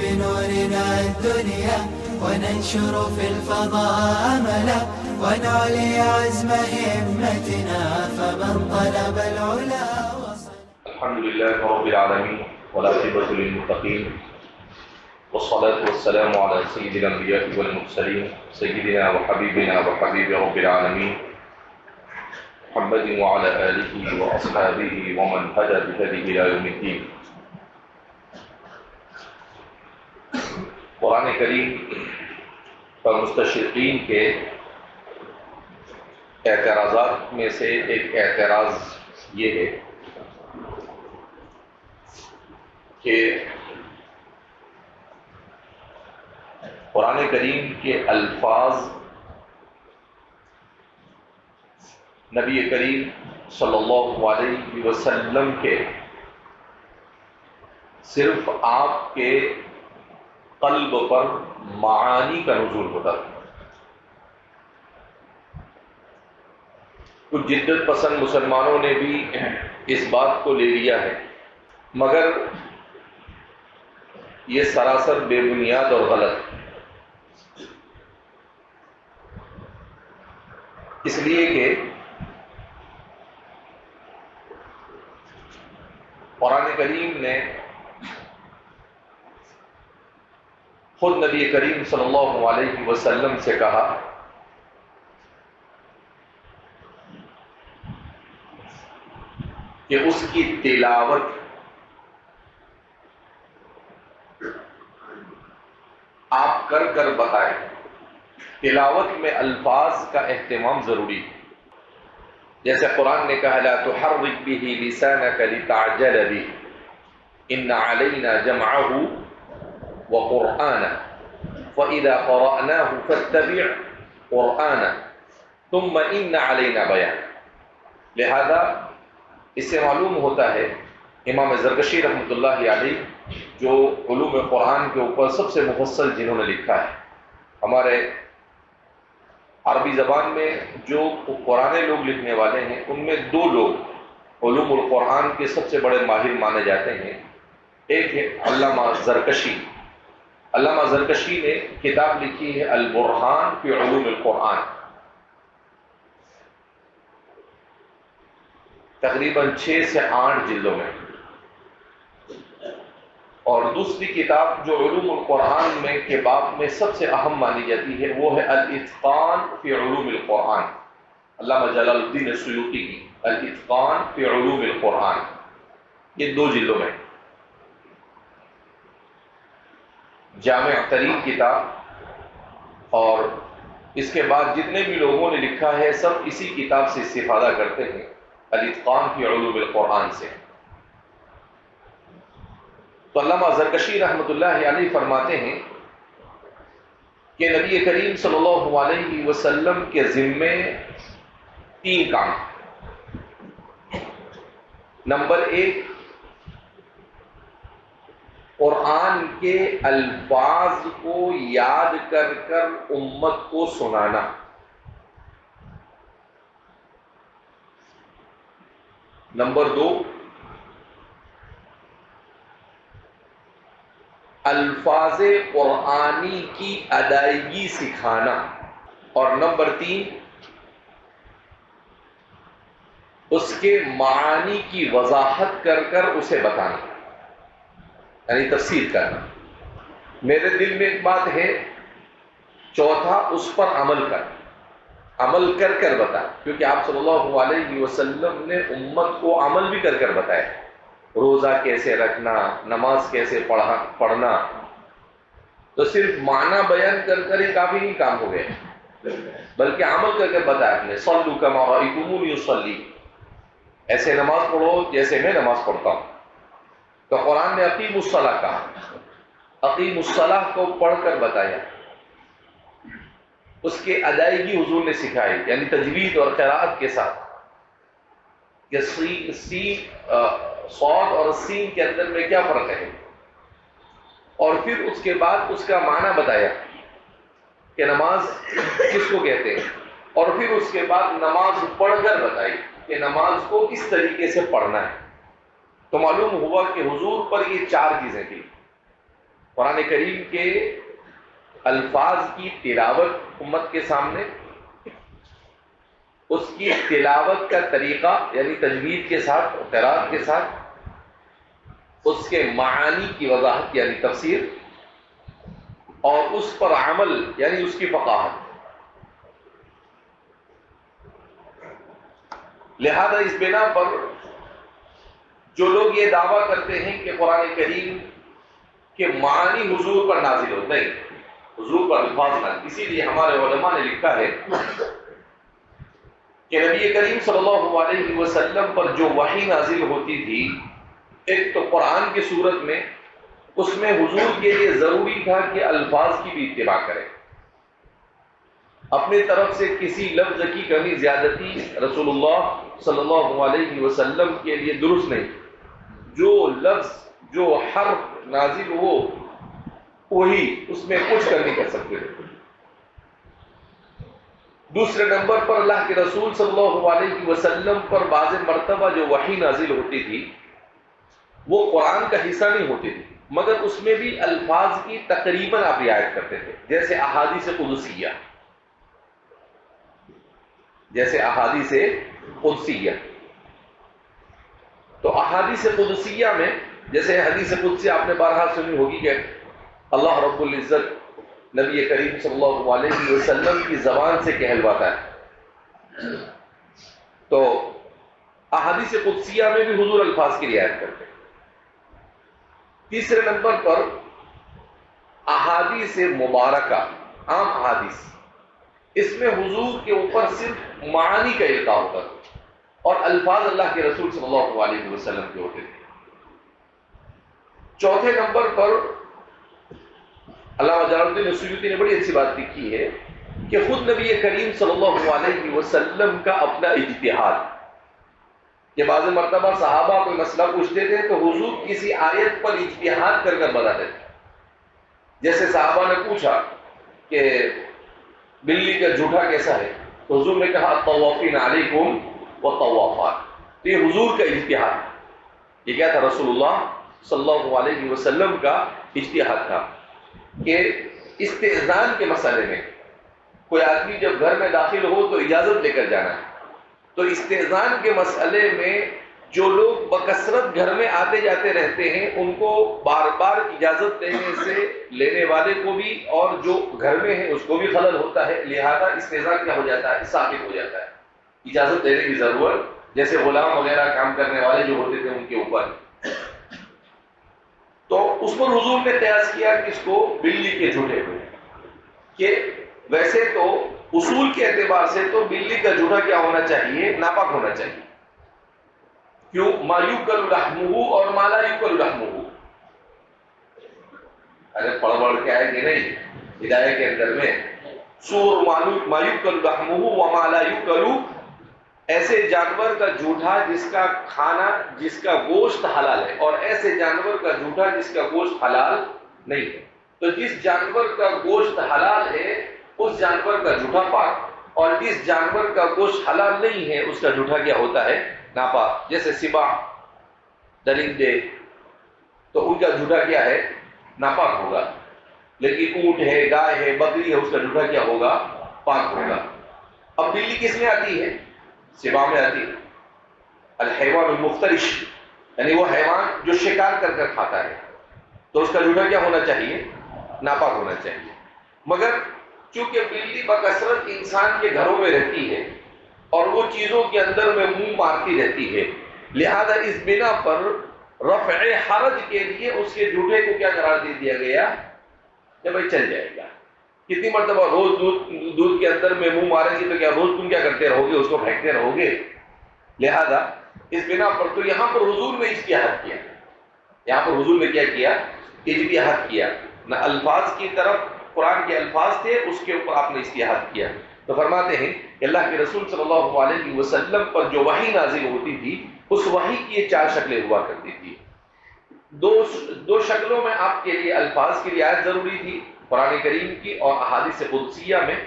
بنورنا الدنيا وننشر في الفضاء أملا ونعلي عزم همتنا فمن طلب العلا وصل. الحمد لله رب العالمين والعاقبة للمتقين والصلاة والسلام على سيد الأنبياء والمرسلين سيدنا وحبيبنا وحبيب رب العالمين محمد وعلى آله وأصحابه ومن هدى بهديه إلى يوم الدين. قرآن کریم پر مستشرقین کے اعتراضات میں سے ایک اعتراض یہ ہے کہ قرآن کریم کے الفاظ نبی کریم صلی اللہ علیہ وسلم کے صرف آپ کے قلب پر معانی کا نزول ہوتا تھا. کچھ جدت پسند مسلمانوں نے بھی اس بات کو لے لیا ہے، مگر یہ سراسر بے بنیاد اور غلط ہے. اس لیے کہ قرآن کریم نے خود نبی کریم صلی اللہ علیہ وسلم سے کہا کہ اس کی تلاوت آپ کر کر بتائیں. تلاوت میں الفاظ کا اہتمام ضروری ہے. جیسے قرآن نے کہا لا تحرک به لسانك لتعجل به ان علینا جمعه وقرآنه فإذا قرأناه فاتبع قرآنه ثم ان علینا بیانه. لہذا اس سے معلوم ہوتا ہے امام زرکشی رحمۃ اللہ علیہ جو علوم قرآن کے اوپر سب سے مفصل جنہوں نے لکھا ہے، ہمارے عربی زبان میں جو قرآن لوگ لکھنے والے ہیں ان میں دو لوگ علوم القرآن کے سب سے بڑے ماہر مانے جاتے ہیں. ایک ہے علامہ زرکشی. علامہ زرکشی نے کتاب لکھی ہے البرہان فی علوم القرآن، تقریباً 6 سے 8 جلدوں میں. اور دوسری کتاب جو علوم القرآن میں کے باب میں سب سے اہم مانی جاتی ہے وہ ہے الاتقان فی علوم القرآن، علامہ جلال الدین السیوطی کی الاتقان فی علوم القرآن. یہ 2 جلدوں میں جامع ترین کتاب. اور اس کے بعد جتنے بھی لوگوں نے لکھا ہے سب اسی کتاب سے استفادہ کرتے ہیں، الاتقان فی علوم القرآن سے. تو علامہ زرکشی رحمۃ اللہ علیہ فرماتے ہیں کہ نبی کریم صلی اللہ علیہ وسلم کے ذمے 3 کام. نمبر 1، قرآن کے الفاظ کو یاد کر کر امت کو سنانا. نمبر 2، الفاظ قرآنی کی ادائیگی سکھانا. اور نمبر 3، اس کے معانی کی وضاحت کر کر اسے بتانا، یعنی تفسیر کرنا. میرے دل میں ایک بات ہے، چوتھا اس پر عمل کر کر بتا، کیونکہ آپ صلی اللہ علیہ وسلم نے امت کو عمل بھی کر کر بتایا. روزہ کیسے رکھنا، نماز کیسے پڑھنا. تو صرف معنی بیان کر کر ہی کافی نہیں کام ہو گئے، بلکہ عمل کر کے بتایا آپ نے. صلوا کما رأیتمونی اصلی، ایسے نماز پڑھو جیسے میں نماز پڑھتا ہوں. تو قرآن نے اقیموا الصلاۃ کہا، اقیموا الصلاۃ کو پڑھ کر بتایا. اس کے ادائیگی حضور نے سکھائی، یعنی تجوید اور قراءت کے ساتھ، کہ صاد اور سین کے اندر میں کیا فرق ہے. اور پھر اس کے بعد اس کا معنی بتایا کہ نماز کس کو کہتے ہیں. اور پھر اس کے بعد نماز پڑھ کر بتائی کہ نماز کو کس طریقے سے پڑھنا ہے. تو معلوم ہوا کہ حضور پر یہ 4 چیزیں تھیں. قرآن کریم کے الفاظ کی تلاوت امت کے سامنے، اس کی تلاوت کا طریقہ یعنی تجوید کے ساتھ، قراءت کے ساتھ، اس کے معانی کی وضاحت یعنی تفسیر، اور اس پر عمل یعنی اس کی فقاہت۔ لہذا اس بنا پر جو لوگ یہ دعویٰ کرتے ہیں کہ قرآن کریم کے معانی حضور پر نازل ہوتے ہیں، حضور پر الفاظ نازل، اسی لیے ہمارے علماء نے لکھا ہے کہ نبی کریم صلی اللہ علیہ وسلم پر جو وحی نازل ہوتی تھی، ایک تو قرآن کی صورت میں، اس میں حضور کے لیے ضروری تھا کہ الفاظ کی بھی اتباع کریں، اپنی طرف سے کسی لفظ کی کمی زیادتی رسول اللہ صلی اللہ علیہ وسلم کے لیے درست نہیں، جو لفظ جو حرف نازل ہو وہی، اس میں کچھ کر نہیں کر سکتے تھے۔ دوسرے نمبر پر اللہ کے رسول صلی اللہ علیہ وسلم پر بعض مرتبہ جو وحی نازل ہوتی تھی وہ قرآن کا حصہ نہیں ہوتی تھی، مگر اس میں بھی الفاظ کی تقریباً آپ رعایت کرتے تھے، جیسے احادیث قدسیہ، جیسے احادیث قدسیہ۔ تو احادیث قدسیہ میں جیسے حدیث قدسی آپ نے بارہا سنی ہوگی کہ اللہ رب العزت نبی کریم صلی اللہ علیہ وسلم کی زبان سے کہلواتا ہے، تو احادیث قدسیہ میں بھی حضور الفاظ کی رعایت کرتے ہیں۔ تیسرے نمبر پر احادیث مبارکہ، عام احادیث، اس میں حضور کے اوپر صرف معانی کا القاء ہوتا تھا اور الفاظ اللہ کے رسول صلی اللہ علیہ وسلم کے ہوتے تھے۔ چوتھے نمبر پر علامہ جلال الدین السیوطی نے بڑی اچھی بات لکھی ہے کہ خود نبی کریم صلی اللہ علیہ وسلم کا اپنا اجتہاد، کہ بعض مرتبہ صحابہ کوئی مسئلہ پوچھتے تھے تو حضور کسی آیت پر اجتہاد کر بتاتے تھے۔ جیسے صحابہ نے پوچھا کہ بلی کا جھوٹا کیسا ہے، تو حضور نے کہا طوافین علیکم والطوافات، تو یہ حضور کا اجتہاد، یہ کیا تھا؟ رسول اللہ صلی اللہ علیہ وسلم کا اجتہاد تھا کہ استئذان کے مسئلے میں کوئی آدمی جب گھر میں داخل ہو تو اجازت لے کر جانا ہے، تو استئذان کے مسئلے میں جو لوگ بکثرت گھر میں آتے جاتے رہتے ہیں ان کو بار بار اجازت دینے سے لینے والے کو بھی اور جو گھر میں ہے اس کو بھی خلل ہوتا ہے، لہذا استئذان کیا ہو جاتا ہے؟ ثابت ہو جاتا ہے، اجازت دینے کی ضرورت، جیسے غلام وغیرہ کام کرنے والے جو ہوتے تھے ان کے اوپر۔ تو اس پر حضور نے قیاس کیا کہ اس کو بلی کے جھوٹے ہوئے، کہ ویسے تو اصول کے اعتبار سے تو بلی کا جھوٹا کیا ہونا چاہیے؟ ناپاک ہونا چاہیے۔ کیوں؟ ما یؤکل لحمہ اور ما لا یؤکل لحمہ، ارے پڑھ پڑھ کے آئے کہ نہیں ہدایہ کے اندر میں، سور ما یؤکل لحمہ وما لا یؤکل، ایسے جانور کا جھوٹا جس کا کھانا، جس کا گوشت حلال ہے، اور ایسے جانور کا جھوٹا جس کا گوشت حلال نہیں ہے۔ تو جس جانور کا گوشت حلال ہے اس جانور کا جھوٹا پاک، اور جس جانور کا گوشت حلال نہیں ہے اس کا جھوٹا کیا ہوتا ہے؟ ناپاک۔ جیسے سباع، درندے، تو ان کا جھوٹا کیا ہے؟ ناپاک ہوگا، لیکن اونٹ ہے، گائے ہے، بکری ہے، اس کا جھوٹا کیا ہوگا؟ پاک ہوگا۔ اب بلی کس میں آتی ہے؟ سباع میں آتی ہے۔ الحیوان المفترش، یعنی وہ حیوان جو شکار کر کر کھاتا ہے، تو اس کا جھوٹا کیا ہونا چاہیے؟ ناپاک ہونا چاہیے۔ مگر چونکہ بلی بکثرت انسان کے گھروں میں رہتی ہے اور وہ چیزوں کے اندر میں منہ مارتی رہتی ہے، لہذا اس بنا پر رفع حرج کے لیے اس کے جھوٹے کو کیا قرار دے دیا گیا کہ بھائی چل جائے گا۔ کتنی مرتبہ روز دودھ کے اندر میں منہ ماریں گے تو کیا روز تم کیا کرتے رہو گے؟ اس کو پھینکتے رہو گے۔ لہذا اس بنا پر تو یہاں پر حضور نے اجتہاد کیا، یہاں پر حضور نے کیا کیا؟ اجتہاد کیا، نہ الفاظ کی طرف، قرآن کے الفاظ تھے اس کے اوپر آپ نے اجتہاد کیا۔ تو فرماتے ہیں کہ اللہ کے رسول صلی اللہ علیہ وسلم پر جو وحی نازل ہوتی تھی اس وحی کی یہ 4 شکلیں ہوا کرتی تھی۔ دو شکلوں میں آپ کے لیے الفاظ کی رعایت ضروری تھی، قرآن کریم کی اور احادیث قدسیہ میں۔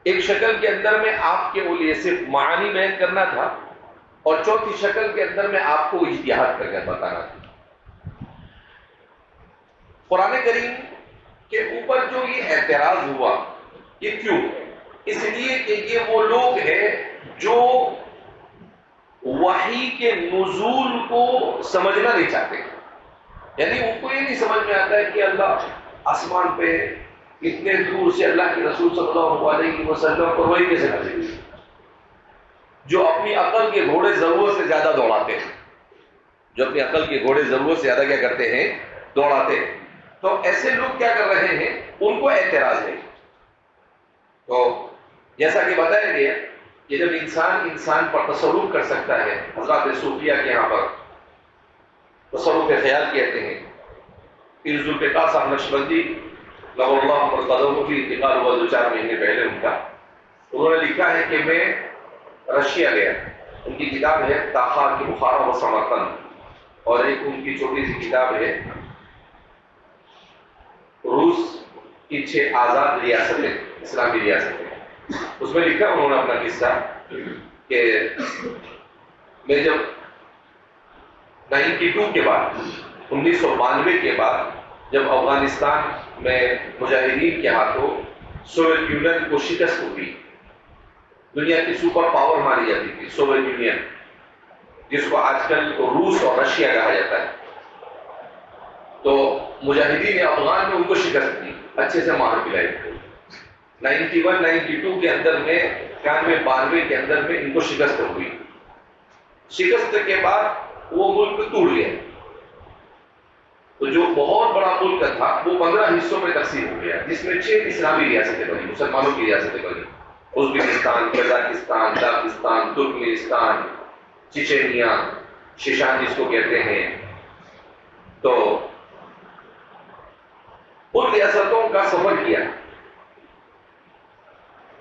ایک شکل کے اندر میں آپ کے لیے صرف معانی بیان کرنا تھا، اور چوتھی شکل کے اندر میں آپ کو اجتہاد کر کے بتانا تھا۔ قرآن کریم کے اوپر جو یہ اعتراض ہوا یہ کیوں؟ اس لیے کہ یہ وہ لوگ ہیں جو وحی کے نزول کو سمجھنا نہیں چاہتے، یعنی ان کو یہ نہیں سمجھ میں آتا ہے کہ اللہ آسمان پہ اتنے دور سے اللہ کے رسول صلی اللہ علیہ وسلم پر وحی کیسے نازل ہوئی، جو اپنی عقل کے گھوڑے ضرورت سے زیادہ دوڑاتے ہیں، جو اپنی عقل کے گھوڑے ضرورت سے زیادہ کیا کرتے ہیں؟ دوڑاتے ہیں۔ تو ایسے لوگ کیا کر رہے ہیں؟ ان کو اعتراض ہے۔ تو جیسا کہ بتایا گیا کہ جب انسان پر تصرف کر سکتا ہے، حضرات صوفیہ کے یہاں پر تصرف خیال کہتے ہیں، پھر ذوالفقار صاحب نقشبندی نور اللہ مرتضی کی انتقال ہوا 2-4 مہینے پہلے ان کا، انہوں نے لکھا ہے کہ میں رشیا گیا، ان کی کتاب ہے تاخار کی بخارا و سمرقند، اور ایک ان کی چھوٹی سی کتاب ہے روس کی 6 آزاد ریاستیں، اسلامی ریاستیں، اس میں لکھا انہوں نے اپنا قصہ کہ میں جب 92 کے بعد 1992 کے بعد جب افغانستان میں مجاہدین کے ہاتھوں سوویت یونین کو شکست ہوئی، دنیا کی سپر پاور مانی جاتی تھی سوویت یونین، جس کو آج کل روس اور رشیا کہا جاتا ہے، تو مجاہدین افغان نے ان کو شکست دی، اچھے سے مار پلائی۔ 91-92 کے اندر میں 91-92 کے اندر میں ان کو شکست ہوئی۔ شکست کے بعد وہ ملک ٹوٹ گیا، تو جو بہت بڑا ملک تھا وہ 15 حصوں میں تقسیم ہو گیا، جس میں 6 اسلامی ریاستیں بنی، مسلمانوں کی ریاستیں بنی، ازبکستان، قزاقستان، داغستان، ترکمانستان، چچینیا، شیشان جس کو کہتے ہیں۔ تو ان ریاستوں کا سفر کیا،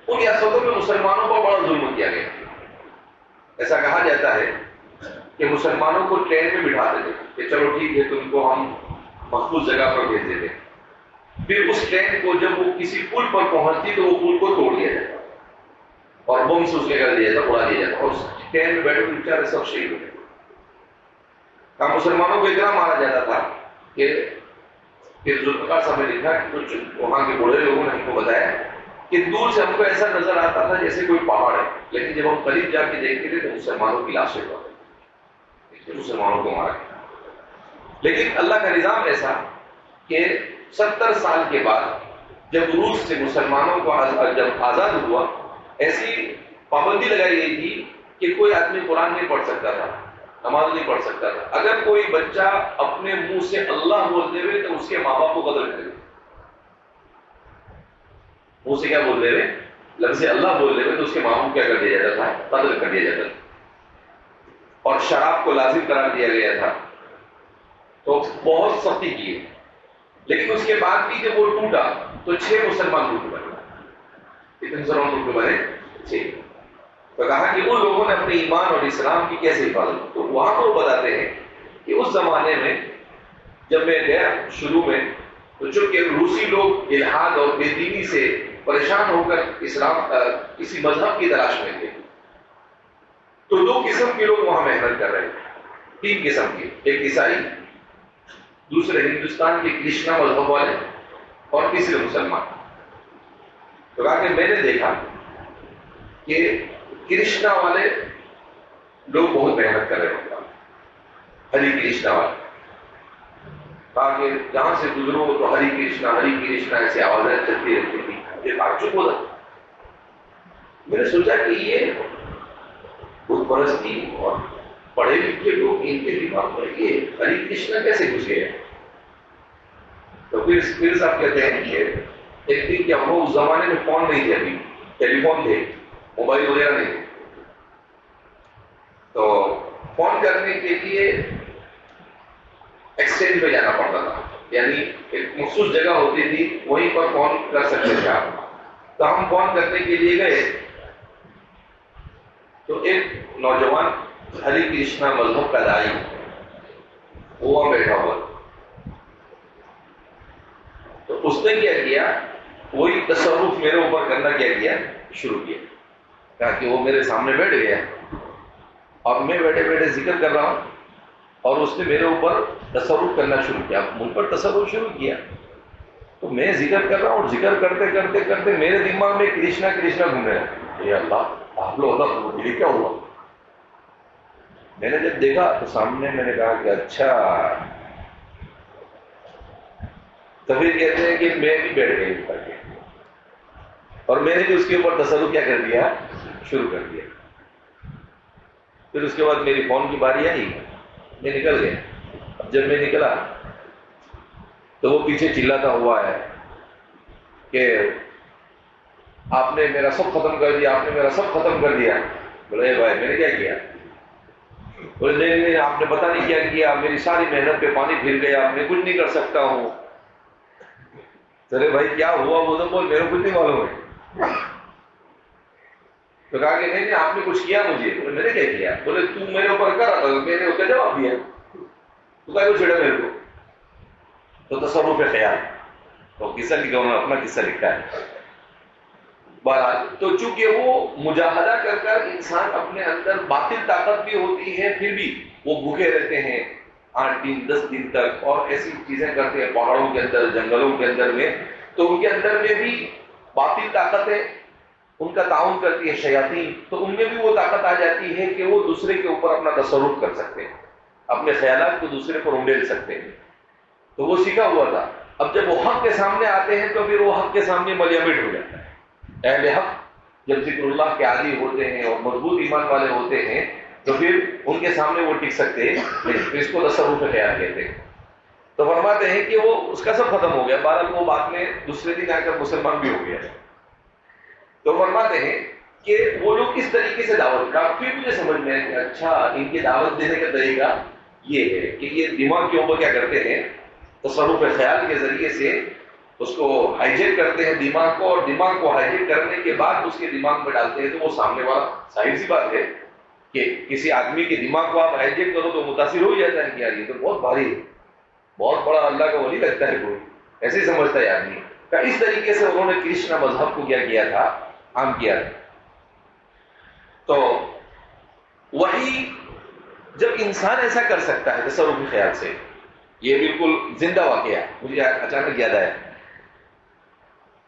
ان ریاستوں میں مسلمانوں پر بڑا ظلم کیا گیا۔ ایسا کہا جاتا ہے کہ مسلمانوں کو ٹرین میں بٹھاتے تھے کہ چلو ٹھیک ہے تم کو ہم محفوظ جگہ پر بھیج دیتے، پھر اس ٹرین کو جب وہ کسی پل پر پہنچتی تو وہ پل کو توڑ دیا جاتا اور بم سے اس کے کر دیا جاتا، اڑا دیا جاتا، اور اس ٹرین میں بیٹھے بیچارے سب شہید ہو گئے۔ مسلمانوں کو اتنا مارا جاتا تھا کہ پھر ذوالفقار صاحب نے لکھا کہ کچھ وہاں کے بوڑھے لوگوں نے ہم کو بتایا کہ دور سے ہم کو ایسا نظر آتا تھا جیسے کوئی پہاڑ ہے، لیکن جب ہم قریب جا کے دیکھتے تھے تو مسلمانوں کی لاشیں پڑ، مسلمانوں کو مارا گیا۔ لیکن اللہ کا نظام ایسا کہ 70 سال کے بعد جب روس سے مسلمانوں کو جب آزاد ہوا، ایسی پابندی لگائی گئی تھی کہ کوئی آدمی قرآن نہیں پڑھ سکتا تھا، نماز نہیں پڑھ سکتا تھا۔ اگر کوئی بچہ اپنے منہ سے اللہ بولتے ہوئے تو اس کے ماں باپ کو قتل کرے، منہ سے کیا بولتے ہوئے؟ لفظ اللہ بولتے ہوئے تو اس کے ماں باپ کیا کر دیا جاتا تھا؟ قتل کر دیا جاتا تھا۔ اور شراب کو لازم قرار دیا گیا تھا، تو بہت سختی کی ہے۔ لیکن اس کے بعد بھی جب وہ ٹوٹا تو 6 مسلمان ملک بنے، کتنے مسلمان ملک بنے؟ 6۔ تو کہا کہ ان لوگوں نے اپنے ایمان اور اسلام کی کیسے حفاظت، تو وہاں پر وہ بتاتے ہیں کہ اس زمانے میں جب میں گیا شروع میں، تو چونکہ روسی لوگ الحاد اور بے دینی سے پریشان ہو کر اسلام کسی مذہب کی تلاش میں تھے، تو 2 قسم کے لوگ وہاں محنت کر رہے تھے، 3 قسم کے، ایک عیسائی، دوسرے ہندوستان کے کرشنا مذہب والے، اور تیسرے مسلمان۔ تو کہا کہ میں نے دیکھا کہ کرشنا والے لوگ بہت محنت کر رہے ہوتے، ہری کرشنا والے، کہا کہ جہاں سے گزرو تو ہری کرشنا ایسی آوازیں چلتی رہتی تھی، یہ تعجب ہوتا۔ میں نے سوچا کہ یہ بت پرستی اور پڑھے لکھے لوگ ان کے دماغ میں یہ ہری کرشنا کیسے گھس گئے؟ تو پھر صاحب کہتے ہیں کہ ایک دن کیا ہوا، اس زمانے میں فون نہیں تھے، ابھی ٹیلی فون تھے، موبائل وغیرہ نہیں تھے، تو فون کرنے کے لیے ایکسچینج میں جانا پڑتا تھا، یعنی ایک مخصوص جگہ ہوتی تھی وہیں پر فون کر سکتے تھے آپ۔ تو ہم فون کرنے کے لیے گئے تو ایک نوجوان ہری کرشنا مذہب کا دائی وہ وہاں بیٹھا ہوا، تو اس نے کیا کیا، وہی تصرف میرے اوپر کرنا کیا شروع کیا، کہا کہ وہ میرے سامنے بیٹھ گیا اور میں بیٹھے بیٹھے ذکر کر رہا ہوں اور اس نے میرے اوپر تصرف کرنا شروع کیا، مجھ پر تصرف شروع کیا. تو میں ذکر کر رہا ہوں، اور ذکر کرتے کرتے کرتے میرے دماغ میں کرشنا کرشنا گھومنے لگا. اے اللہ، آپ لوگ اللہ، یہ کیا ہوا؟ میں نے جب دیکھا تو سامنے میں نے کہا کہ اچھا. تو پھر کہتے ہیں کہ میں بھی بیٹھ گئی کر کے، اور میں نے بھی اس کے اوپر تصرف کیا کر دیا، شروع کر دیا. پھر اس کے بعد میری فون کی باری آئی، میں نکل گیا. اب جب میں نکلا تو وہ پیچھے چلاتا ہوا ہے کہ آپ نے میرا سب ختم کر دیا، آپ نے میرا سب ختم کر دیا. بولے بھائی میں نے کیا کیا؟ بولے نہیں، آپ نے پتہ نہیں کیا کیا، میری ساری محنت پہ پانی پھر گیا، میں کچھ نہیں کر سکتا ہوں. ارے بھائی کیا ہوا؟ وہ تو بول میرے کو کچھ نہیں معلوم ہے. تو کہا کہ نہیں آپ نے کچھ کیا مجھے. بولے میں نے کیا کیا؟ بولے تو میرے اوپر کر رہا تھا، میں نے اس کا جواب دیا. تو کہا چھڑا میرے کو. تو تصرف خیال، تو قصہ لکھا، انہوں نے اپنا قصہ لکھا ہے. بہرحال تو چونکہ وہ مجاہدہ کر کر انسان اپنے اندر باطل طاقت بھی ہوتی ہے، پھر بھی وہ بھوکے رہتے ہیں 8 دن 10 دن تک، اور ایسی چیزیں کرتے ہیں پہاڑوں کے اندر، جنگلوں کے اندر میں. تو ان کے اندر میں بھی باطل طاقتیں ان کا تعاون کرتی ہے شیاطین. تو ان میں بھی وہ طاقت آ جاتی ہے کہ وہ دوسرے کے اوپر اپنا تصرف کر سکتے ہیں، اپنے خیالات کو دوسرے پر انڈیل سکتے ہیں. تو وہ سیکھا ہوا تھا. اب جب وہ حق کے سامنے آتے ہیں تو پھر وہ حق کے سامنے ملیامٹ ہو جاتا ہے. اہل حق جب ذکر اللہ کے عادی ہوتے ہیں اور مضبوط ایمان والے ہوتے ہیں تو پھر ان کے سامنے وہ ٹک سکتے ہیں. اس کو تصرف خیال کہتے ہیں. تو فرماتے ہیں کہ وہ اس کا سب ختم ہو گیا. بہرحال وہ بعد میں دوسرے دن آ کر مسلمان بھی ہو گیا. تو فرماتے ہیں کہ وہ لوگ کس طریقے سے دعوت کا، پھر مجھے سمجھ میں کہ اچھا ان کی دعوت دینے کا طریقہ یہ ہے کہ یہ دماغ کے اوپر کیا کرتے ہیں، تصرف خیال کے ذریعے سے اس کو ہائیجیک کرتے ہیں دماغ کو، اور دماغ کو ہائیجیک کرنے کے بعد اس کے دماغ میں ڈالتے ہیں. تو وہ سامنے والا، ظاہر سی بات ہے کہ کسی آدمی کے دماغ کو آپ ہائیجیک کرو تو متاثر ہو جاتا ہے کہ یار یہ تو بہت بھاری ہے، بہت بڑا اللہ کا ولی لگتا ہے، کوئی ایسے ہی سمجھتا ہے آدمی کا. اس طریقے سے انہوں نے کرشنا مذہب کو کیا کیا تھا، عام کیا تھا. تو وہی جب انسان ایسا کر سکتا ہے تصرفی خیال سے، یہ بالکل زندہ واقعہ مجھے اچانک یاد آیا.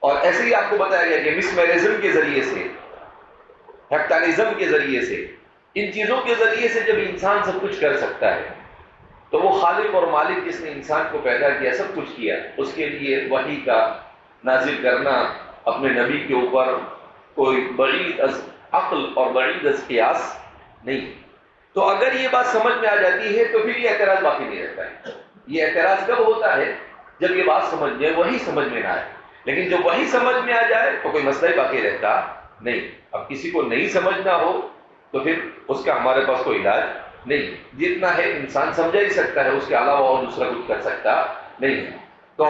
اور ایسے ہی آپ کو بتایا گیا کہ مسمرزم کے ذریعے سے، ہیپٹالزم کے ذریعے سے، ان چیزوں کے ذریعے سے جب انسان سب کچھ کر سکتا ہے تو وہ خالق اور مالک جس نے انسان کو پیدا کیا، سب کچھ کیا، اس کے لیے وحی کا نازل کرنا اپنے نبی کے اوپر کوئی بعید از عقل اور بعید از قیاس نہیں. تو اگر یہ بات سمجھ میں آ جاتی ہے تو پھر یہ اعتراض باقی نہیں رہتا ہے. یہ اعتراض کب ہوتا ہے؟ جب یہ بات سمجھ میں، وہی سمجھ میں نہ آئے. لیکن جب وہی سمجھ میں آ جائے تو کوئی مسئلہ ہی باقی رہتا نہیں. اب کسی کو نہیں سمجھنا ہو تو پھر اس کا ہمارے پاس کوئی علاج نہیں. جتنا ہے انسان سمجھا ہی سکتا ہے، اس کے علاوہ اور دوسرا کچھ کر سکتا نہیں ہے. تو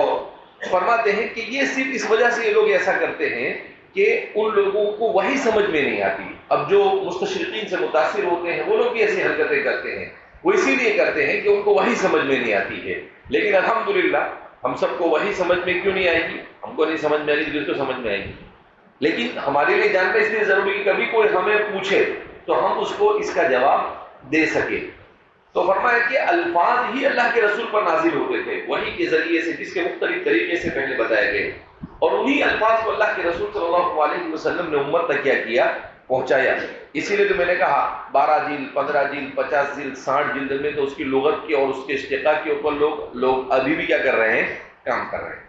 فرماتے ہیں کہ یہ صرف اس وجہ سے یہ لوگ ایسا کرتے ہیں کہ ان لوگوں کو وہی سمجھ میں نہیں آتی. اب جو مستشرقین سے متاثر ہوتے ہیں وہ لوگ بھی ایسی حرکتیں کرتے ہیں، وہ اسی لیے کرتے ہیں کہ ان کو وہی سمجھ میں نہیں آتی ہے. لیکن الحمدللہ ہم سب کو وہی سمجھ میں کیوں نہیں آئے گی؟ ہم کو نہیں سمجھ میں آئے گی، جس کو سمجھ میں آئے گی. لیکن ہمارے لیے جاننا اس لیے ضروری ہے کہ کبھی کوئی ہمیں پوچھے تو ہم اس کو اس کا جواب دے سکے. تو فرمایا کہ الفاظ ہی اللہ کے رسول پر نازل ہوتے تھے وحی کے ذریعے سے، جس کے مختلف طریقے سے پہلے بتائے گئے، اور انہی الفاظ کو اللہ کے رسول صلی اللہ علیہ وسلم نے امت تک کیا کیا، پہنچایا. اسی لیے تو میں نے کہا 12 جلد 15 جلد 50 جلد 60 جلد میں تو اس کی لغت کے اور اس کے اشتقاق کے اوپر لوگ ابھی بھی کیا کر رہے ہیں، کام کر رہے ہیں.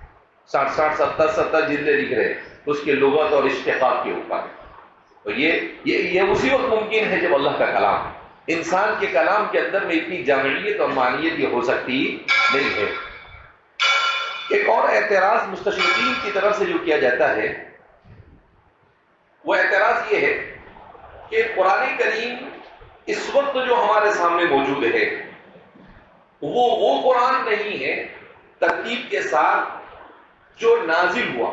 60 70 جلدیں لکھ رہے ہیں اس کے لغت اور اشتقاق کے اوپر. تو یہ اسی وقت ممکن ہے جب اللہ کا کلام، انسان کے کلام کے اندر میں اتنی جامعیت اور معنیت یہ ہو سکتی نہیں ہے. ایک اور اعتراض مستشرقین کی طرف سے جو کیا جاتا ہے وہ اعتراض یہ ہے کہ قرآن کریم اس وقت جو ہمارے سامنے موجود ہے وہ قرآن نہیں ہے ترتیب کے ساتھ جو نازل ہوا.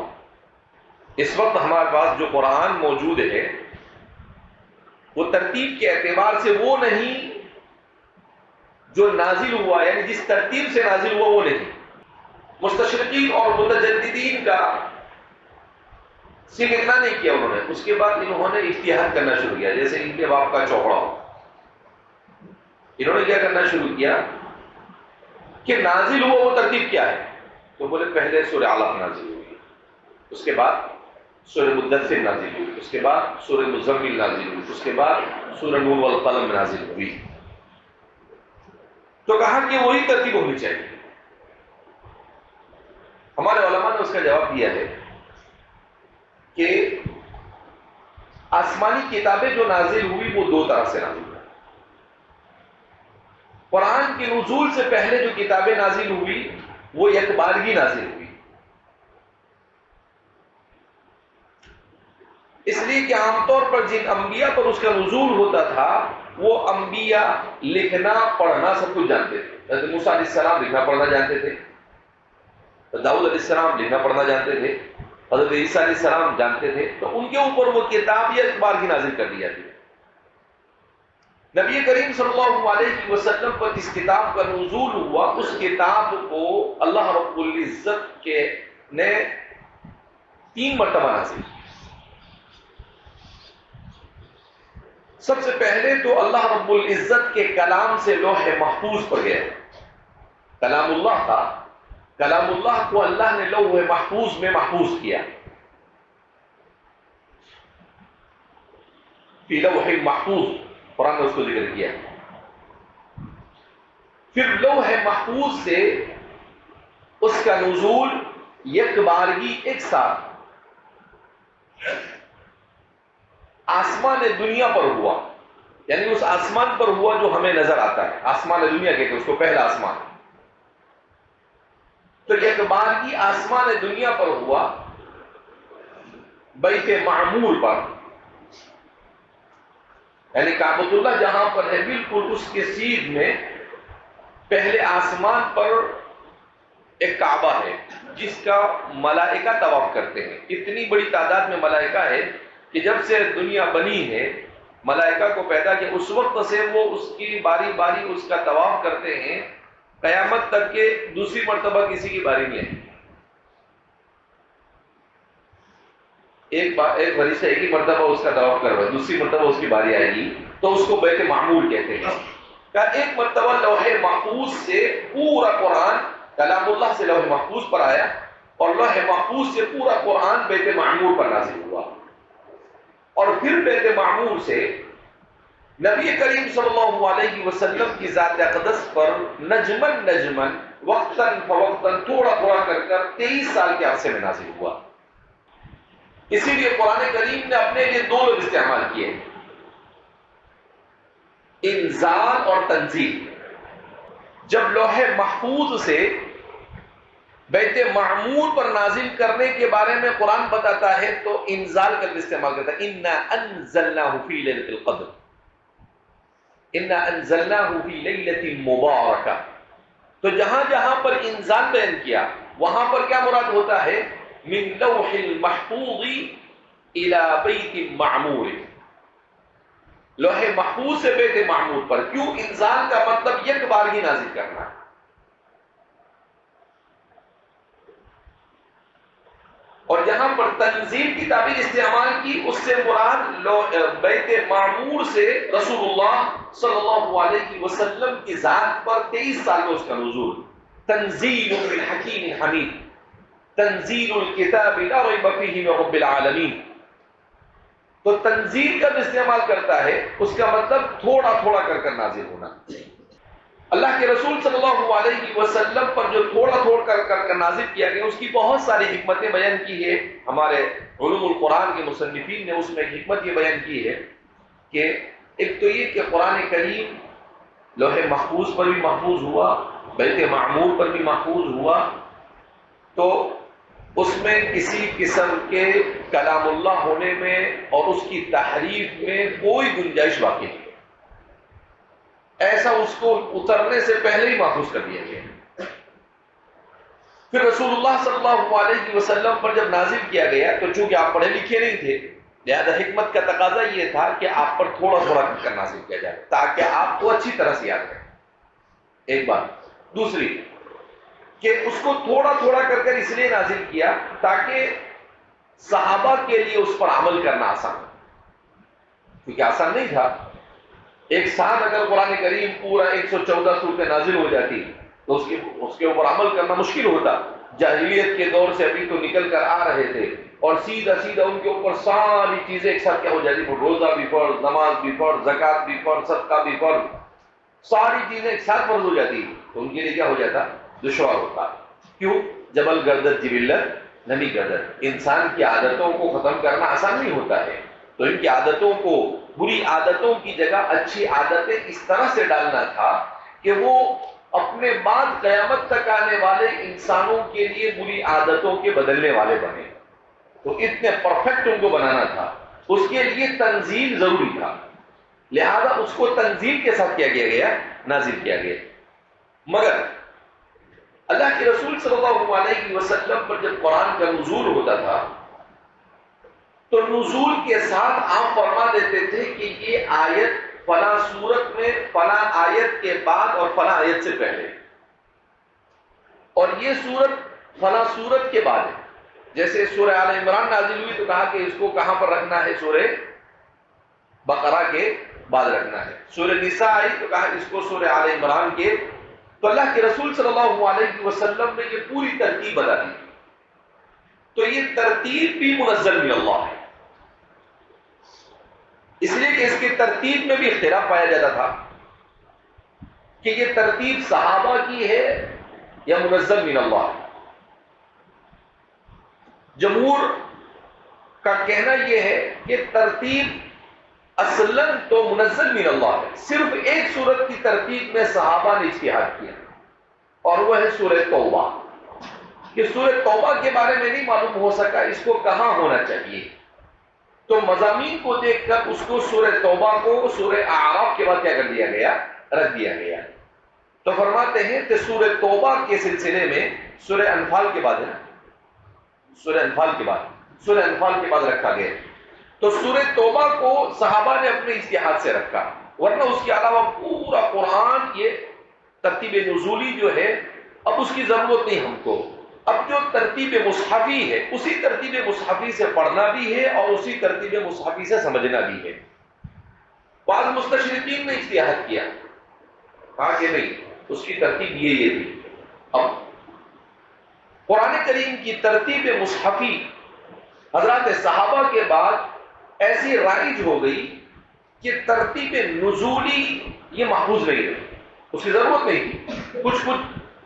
اس وقت ہمارے پاس جو قرآن موجود ہے وہ ترتیب کے اعتبار سے وہ نہیں جو نازل ہوا، یعنی جس ترتیب سے نازل ہوا وہ نہیں. مستشرقین اور متجددین کا صرف اتنا نہیں کیا انہوں نے، اس کے بعد انہوں نے اجتہاد کرنا شروع کیا. جیسے ان کے باپ کا چوپڑا، انہوں نے کیا کرنا شروع کیا کہ نازل ہوا وہ ترتیب کیا ہے؟ تو بولے پہلے سورہ علق نازل ہوئی، اس کے بعد سورہ مدثر نازل ہوئی، اس کے بعد سورہ مزمل نازل ہوئی، اس کے بعد سورہ نون والقلم نازل ہوئی۔ تو کہا کہ وہی ترتیب ہونی چاہیے۔ ہمارے علماء نے اس کا جواب دیا ہے کہ آسمانی کتابیں جو نازل ہوئی وہ دو طرح سے نازل ہوئی۔ قرآن کے نزول سے پہلے جو کتابیں نازل ہوئی وہ یک بارگی نازل ہوئی، اس لیے کہ عام طور پر جن انبیاء پر اس کا نزول ہوتا تھا وہ انبیاء لکھنا پڑھنا سب کچھ جانتے تھے۔ حضرت موسیٰ علیہ السلام لکھنا پڑھنا جانتے تھے، داؤد علیہ السلام لکھنا پڑھنا جانتے تھے، حضرت عیسیٰ علیہ السلام جانتے تھے، تو ان کے اوپر وہ کتاب یا اخبار کی نازل کر دی جاتی ہے۔ نبی کریم صلی اللہ علیہ وسلم پر جس کتاب کا نزول ہوا اس کتاب کو اللہ رب العزت کے نے 3 مرتبہ نازل کیا۔ سب سے پہلے تو اللہ رب العزت کے کلام سے لوح محفوظ پر گیا، کلام اللہ تھا، کلام اللہ کو اللہ نے لوح محفوظ میں محفوظ کیا، فی لوح محفوظ، قرآن نے اس کو ذکر کیا۔ پھر لوح محفوظ سے اس کا نزول یک بارگی ایک ساتھ آسمان دنیا پر ہوا، یعنی اس آسمان پر ہوا جو ہمیں نظر آتا ہے، آسمان دنیا کہتے ہیں اس کو، پہلا آسمان۔ تو یک بارگی آسمان دنیا پر ہوا بیت معمور پر، یعنی کعبۃ اللہ جہاں پر ہے بالکل اس کے سیدھ میں پہلے آسمان پر ایک کعبہ ہے جس کا ملائکہ طواف کرتے ہیں۔ اتنی بڑی تعداد میں ملائکہ ہے کہ جب سے دنیا بنی ہے ملائکہ کو پیدا کیا اس وقت سے وہ اس کی باری باری اس کا طواف کرتے ہیں، قیامت تک کے دوسری مرتبہ کسی کی باری نہیں ہے۔ ایک فرشتہ ایک ہی مرتبہ اس کا طواف کر رہا ہے، دوسری مرتبہ اس کی باری آئے گی تو اس کو بیت معمور کہتے ہیں۔ کہ ایک مرتبہ لوح محفوظ سے پورا قرآن، کلام اللہ سے لوح محفوظ پر آیا اور لوح محفوظ سے پورا قرآن بیت معمور پر نازل ہوا، اور پھر بیت معمور سے نبی کریم صلی اللہ علیہ وسلم کی ذات اقدس پر نجمن نجمن وقتاً فوقتاً تھوڑا تھوڑا کر 23 سال کے عرصے میں نازل ہوا۔ اسی لیے قرآن کریم نے اپنے لیے 2 لفظ استعمال کیے، انزال اور تنزیل۔ جب لوح محفوظ سے بیت معمور پر نازل کرنے کے بارے میں قرآن بتاتا ہے تو انزال کا استعمال کرتا ہے، انا انزلناہ فی لیلۃ القدر، انا انزلناہ فی لیلۃ مبارکہ۔ تو جہاں جہاں پر انزال بیان کیا وہاں پر کیا مراد ہوتا ہے؟ من لوح المحفوظ الی بیت معمور، لوح محفوظ سے بیت معمور پر۔ کیوں؟ انزال کا مطلب یک بار ہی نازل کرنا۔ اور جہاں پر تنزیل کی تعبیر استعمال کی اس سے مراد بیت معمور سے رسول اللہ صلی اللہ علیہ وسلم کی ذات پر 23 سال میں اس کا نزول۔ تنزیل من حکیم حمید، تنزیل الکتاب لا ریب فیہ من رب العالمین۔ تو تنزیل کا بھی استعمال کرتا ہے، اس کا مطلب تھوڑا تھوڑا کر نازل ہونا۔ اللہ کے رسول صلی اللہ علیہ وسلم پر جو تھوڑا تھوڑا کر نازل کیا گیا اس کی بہت ساری حکمتیں بیان کی ہے۔ ہمارے علوم القرآن کے مصنفین نے اس میں ایک حکمت یہ بیان کی ہے کہ ایک تو یہ کہ قرآن کریم لوح محفوظ پر بھی محفوظ ہوا، بیت معمور پر بھی محفوظ ہوا، تو اس میں کسی قسم کے کلام اللہ ہونے میں اور اس کی تحریف میں کوئی گنجائش باقی نہیں، ایسا اس کو اترنے سے پہلے ہی محفوظ کر دیا گیا۔ پھر رسول اللہ صلی اللہ علیہ وسلم پر جب نازل کیا گیا تو چونکہ آپ پڑھے لکھے نہیں تھے لہذا حکمت کا تقاضا یہ تھا کہ آپ پر تھوڑا تھوڑا کر نازل کیا جائے تاکہ آپ کو اچھی طرح سے یاد رہے، ایک بات۔ دوسری کہ اس کو تھوڑا تھوڑا کر اس لیے نازل کیا تاکہ صحابہ کے لیے اس پر عمل کرنا آسان، کیونکہ آسان نہیں تھا۔ ایک ساتھ اگر قرآن کریم پورا 114 صورتیں نازل ہو جاتی تو اس کے اوپر عمل کرنا مشکل ہوتا. جاہلیت کے دور سے ابھی تو نکل کر آ رہے تھے اور سیدھا ان کے اوپر ساری چیزیں ایک ساتھ کیا ہو جاتی. روزہ بھی فرض، نماز بھی فرض، زکوٰۃ بھی فرض، صدقہ بھی فرض، ساری چیزیں ایک ساتھ فرض ہو جاتی تو ان کے لیے کیا ہو جاتا؟ دشوار ہوتا. کیوں؟ جبل گردت جبلت نمی گردت. انسان کی عادتوں کو ختم کرنا آسان نہیں ہوتا ہے، تو ان کی عادتوں کو، بری عادتوں کی جگہ اچھی عادتیں اس طرح سے ڈالنا تھا کہ وہ اپنے بعد قیامت تک آنے والے انسانوں کے لیے بری عادتوں کے بدلنے والے بنے. تو اتنے پرفیکٹ ان کو بنانا تھا. اس کے لیے تنزیل ضروری تھا، لہذا اس کو تنزیل کے ساتھ کیا گیا، نازل کیا گیا. مگر اللہ کے رسول صلی اللہ علیہ وسلم پر جب قرآن کا نزول ہوتا تھا تو نزول کے ساتھ آپ فرما دیتے تھے کہ یہ آیت فلاں سورت میں فلاں آیت کے بعد اور فلاں آیت سے پہلے، اور یہ سورت فلاں سورت کے بعد ہے. جیسے سورہ آل عمران نازل ہوئی تو کہا کہ اس کو کہاں پر رکھنا ہے؟ سورہ بقرہ کے بعد رکھنا ہے. سورہ نساء آئی تو کہا اس کو سورہ آل عمران کے. تو اللہ کے رسول صلی اللہ علیہ وسلم نے یہ پوری ترتیب بتا دی. تو یہ ترتیب بھی منزل من اللہ ہے، اس لیے کہ اس کی ترتیب میں بھی اختلاف پایا جاتا تھا کہ یہ ترتیب صحابہ کی ہے یا منزل من اللہ ہے. جمہور کا کہنا یہ ہے کہ ترتیب اصلاً تو منزل من اللہ ہے، صرف ایک سورت کی ترتیب میں صحابہ نے اجتہاد کیا اور وہ ہے سورہ توبہ. کہ سورہ توبہ کے بارے میں نہیں معلوم ہو سکا اس کو کہاں ہونا چاہیے، تو مضامین کو دیکھ کر اس کو سورہ توبہ کو سورہ اعراف کے بعد کیا کر دیا گیا؟ رکھ دیا گیا. تو فرماتے ہیں کہ سورہ توبہ کے سلسلے میں سورہ انفال کے بعد ہے، سورہ انفال کے بعد رکھا گیا. تو سورہ توبہ کو صحابہ نے اپنے اجتہاد سے رکھا، ورنہ اس کے علاوہ پورا قرآن یہ ترتیب نزولی جو ہے اب اس کی ضرورت نہیں ہم کو. اب جو ترتیب مصحفی ہے اسی ترتیب مصحفی سے پڑھنا بھی ہے اور اسی ترتیب مصحفی سے سمجھنا بھی ہے. بعض مستشرقین نے اجتہاد کیا، کہا کہ نہیں اس کی ترتیب یہ تھی. اب قرآن کریم کی ترتیب مصحفی حضرات صحابہ کے بعد ایسی رائج ہو گئی کہ ترتیب نزولی یہ محفوظ نہیں رہی، اس کی ضرورت نہیں تھی. کچھ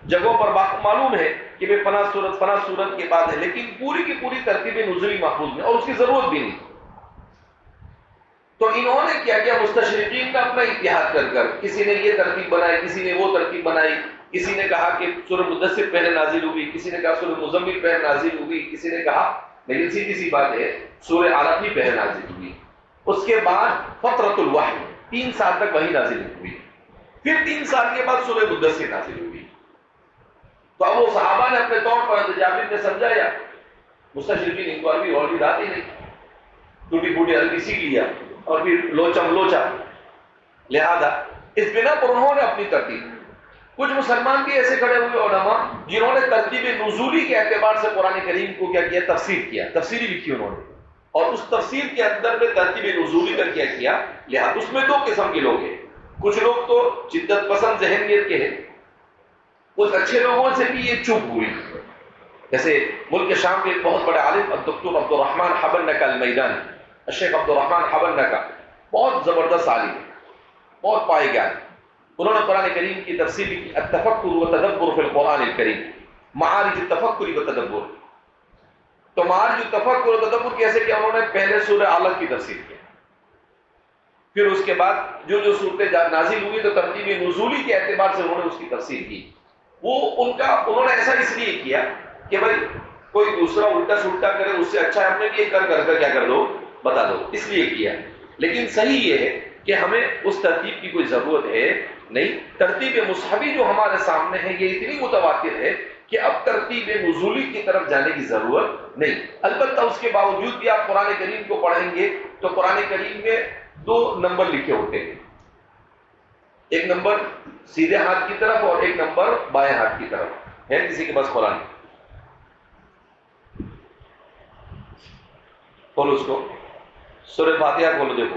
جگہوں پر معلوم ہے کہ فلاں صورت کے بعد ہے، لیکن پوری کی پوری ترتیب نزولی محفوظ نہیں اور اس کی ضرورت بھی نہیں. تو انہوں نے کیا کیا؟ مستشرقین کا اپنا اتحاد کر کسی نے یہ ترتیب بنائی، کسی نے وہ ترتیب بنائی. کسی نے کہا کہ سورہ مدثر پہلے نازل ہوئی، کسی نے کہا سورہ مزمل پہلے نازل ہوئی، کسی نے کہا لیکن سیدھی سی بات ہے سورہ علق بھی پہلے نازل ہوئی. اس کے بعد فترۃ الوحی 3 سال تک وہی نازل ہوئی، پھر 3 سال کے بعد سورہ مدثر نازل ہوئی. تو اب وہ صحابہ نے اپنے طور پر جابر نے سمجھایا، مستشرقین ان کو عربی اور بھی آتی نہیں، ٹوٹی پھوٹی عربی سیکھ لیا اور پھر لوچا. لہذا اس بنا پر انہوں نے اپنی ترتیب. کچھ مسلمان بھی ایسے کھڑے ہوئے علماء جنہوں نے ترتیب نزولی کے اعتبار سے قرآن کریم کو کیا کیا؟ تفسیری لکھی انہوں نے، اور اس تفسیر کے اندر میں ترتیب نزولی کا کیا. لہذا اس میں 2 قسم کے لوگ ہیں. کچھ لوگ تو شدت پسند ذہنیت کے ہیں، کچھ اچھے لوگوں سے بھی یہ چوک ہوئی. جیسے ملک شام کے ایک بہت بڑے عالم الدکتور عبد الرحمن حبنکا المیدانی، الشیخ عبد الرحمن حبنکا، بہت زبردست عالم، بہت پائے گیا. انہوں نے قرآن کریم کی تفسیر کی التفکر والتدبر فی القرآن الکریم، معارج التفکر والتدبر. تو معارج التفکر والتدبر کیسے کیا؟ انہوں نے پہلے سورہ علق کی تفسیر کی، پھر اس کے بعد جو صورتیں نازل ہوئی تو ترتیب نزولی کے اعتبار سے انہوں نے اس کی تفسیر کی. انہوں نے ایسا اس لیے کیا کہ بھائی کوئی دوسرا الٹا سلٹا کرے اس سے اچھا ہے ہم نے بھی کر کیا کر دو، بتا دو، اس لیے کیا. لیکن صحیح یہ ہے کہ ہمیں اس ترتیب کی کوئی ضرورت ہے نہیں. ترتیب مصحفی جو ہمارے سامنے ہے یہ اتنی متواتر ہے کہ اب ترتیب نزولی کی طرف جانے کی ضرورت نہیں. البتہ اس کے باوجود بھی آپ قرآن کریم کو پڑھیں گے تو قرآن کریم میں 2 نمبر لکھے ہوتے ہیں، ایک نمبر سیدھے ہاتھ کی طرف اور ایک نمبر بائیں ہاتھ کی طرف. ہے کسی کے پاس قرآن؟ کھولو اس کو، سورہ فاتحہ کھولو، دیکھو